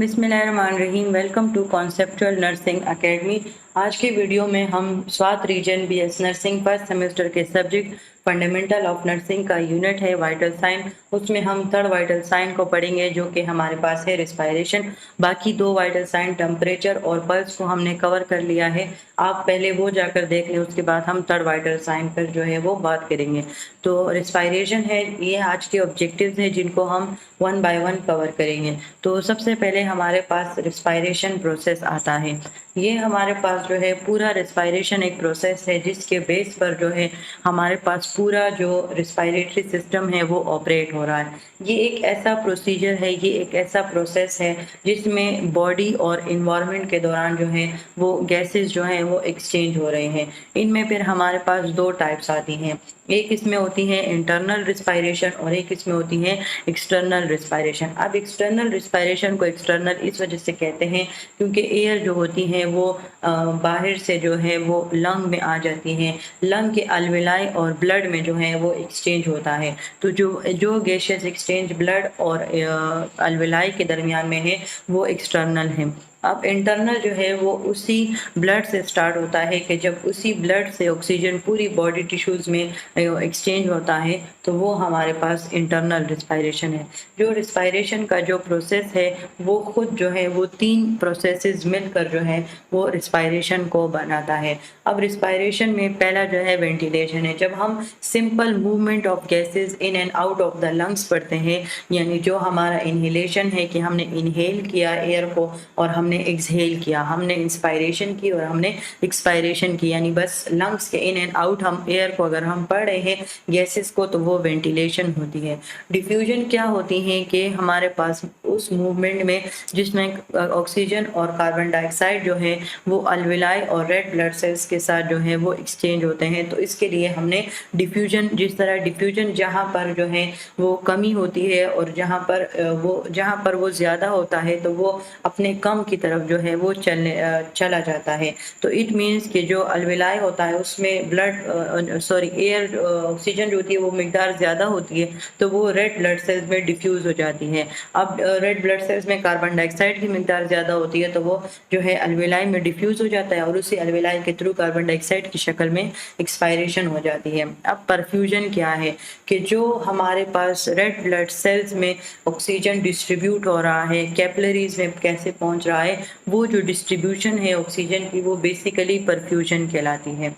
बिस्मिल्लाहिर्रहमानिर्रहीम। Welcome to conceptual nursing academy. आज के वीडियो में हम Swat region BS nursing first semester के सब्जेक्ट फंडामेंटल ऑफ नर्सिंग का यूनिट है वाइटल साइन। उसमें हम थर्ड वाइटल साइन को पढ़ेंगे जो कि हमारे पास है रिस्पायरेशन। बाकी दो वाइटल साइन टेम्परेचर और पल्स को हमने कवर कर लिया है। आप पहले वो जाकर देख लें, उसके बाद हम थर्ड वाइटल साइन पर जो है वो बात करेंगे। तो रिस्पायरेशन है, ये आज के ऑब्जेक्टिव्स हैं जिनको हम वन बाय वन कवर करेंगे। तो सबसे पहले हमारे पास रिस्पायरेशन प्रोसेस आता है। ये हमारे पास जो है पूरा रिस्पायरेशन एक प्रोसेस है जिसके बेस पर जो है हमारे पास पूरा जो रिस्पायरेटरी सिस्टम है वो ऑपरेट हो रहा है। ये एक ऐसा प्रोसीजर है, ये एक ऐसा प्रोसेस है जिसमें बॉडी और इन्वायरमेंट के दौरान जो है वो गैसेस जो हैं वो एक्सचेंज हो रहे हैं। इनमें फिर हमारे पास दो टाइप्स आती हैं, एक इसमें होती है इंटरनल रिस्पायरेशन और एक इसमें होती है एक्सटर्नल रिस्पायरेशन। अब एक्सटर्नल रिस्पायरेशन को एक्सटर्नल इस वजह से कहते हैं क्योंकि एयर जो होती है वो बाहर से जो है वो लंग में आ जाती है, लंग के अल्वेलाई और ब्लड में जो है वो एक्सचेंज होता है। तो जो गैसेस एक्सचेंज ब्लड और अल्वेलाई के दरमियान में है वो एक्सटर्नल है। अब इंटरनल जो है वो उसी ब्लड से स्टार्ट होता है कि जब उसी ब्लड से ऑक्सीजन पूरी बॉडी टिश्यूज़ में एक्सचेंज होता है तो वो हमारे पास इंटरनल रिस्पायरेशन है। जो रिस्पायरेशन का जो प्रोसेस है वो खुद जो है वो तीन प्रोसेसेस मिलकर जो है वो रिस्पायरेशन को बनाता है। अब रिस्पायरेशन में पहला जो है वेंटिलेशन है। जब हम simple movement of gases in and out of the lungs पढ़ते हैं, यानी जो हमारा इनहेलेशन है कि हमने इनहेल किया एयर को और हमने एक्सहेल किया, हमने इंस्पायरेशन की और हमने एक्सपायरेशन की, यानी बस लंग्स के इन एंड आउट हम एयर को अगर हम पढ़ रहे हैं गैसेस को तो वो वेंटिलेशन होती है। डिफ्यूजन क्या होती है कि हमारे पास उस मूवमेंट में जिसमें ऑक्सीजन और कार्बन डाइऑक्साइड जो है वो अल्वेलाई और रेड ब्लड सेल्स के साथ जो है वो एक्सचेंज होते हैं। तो इसके लिए हमने डिफ्यूजन, जिस तरह डिफ्यूजन जहाँ पर जो है वो कमी होती है और जहाँ पर वो ज़्यादा होता है तो वो अपने कम की तरफ जो है वो चला जाता है। तो इट मीन्स कि जो अल्वेलाई होता है उसमें एयर ऑक्सीजन जो होती है वो मिकदार ज़्यादा होती है तो वो रेड ब्लड सेल्स में डिफ्यूज़ हो जाती है। अब रेड ब्लड सेल्स में कार्बन डाइऑक्साइड की मिकदार ज़्यादा होती है तो वो जो है अल्वेलाई में डिफ्यूज़ हो जाता है और उसी अल्वेलाई के थ्रू कार्बन डाइऑक्साइड की शक्ल में एक्सपायरेशन हो जाती है। अब परफ्यूजन क्या है कि जो हमारे पास रेड ब्लड सेल्स में ऑक्सीजन डिस्ट्रीब्यूट हो रहा है, कैपिलरीज में कैसे पहुंच रहा है, वो जो डिस्ट्रीब्यूशन है ऑक्सीजन की वो बेसिकली परफ्यूजन कहलाती है।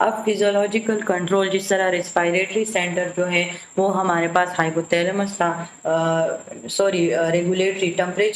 अब फिजियोलॉजिकल कंट्रोल, जिस तरह रेस्पिरेटरी सेंटर जो है वो हमारे पास हाइपोथैलेमस था, रेगुलेटरी टेम्परेचर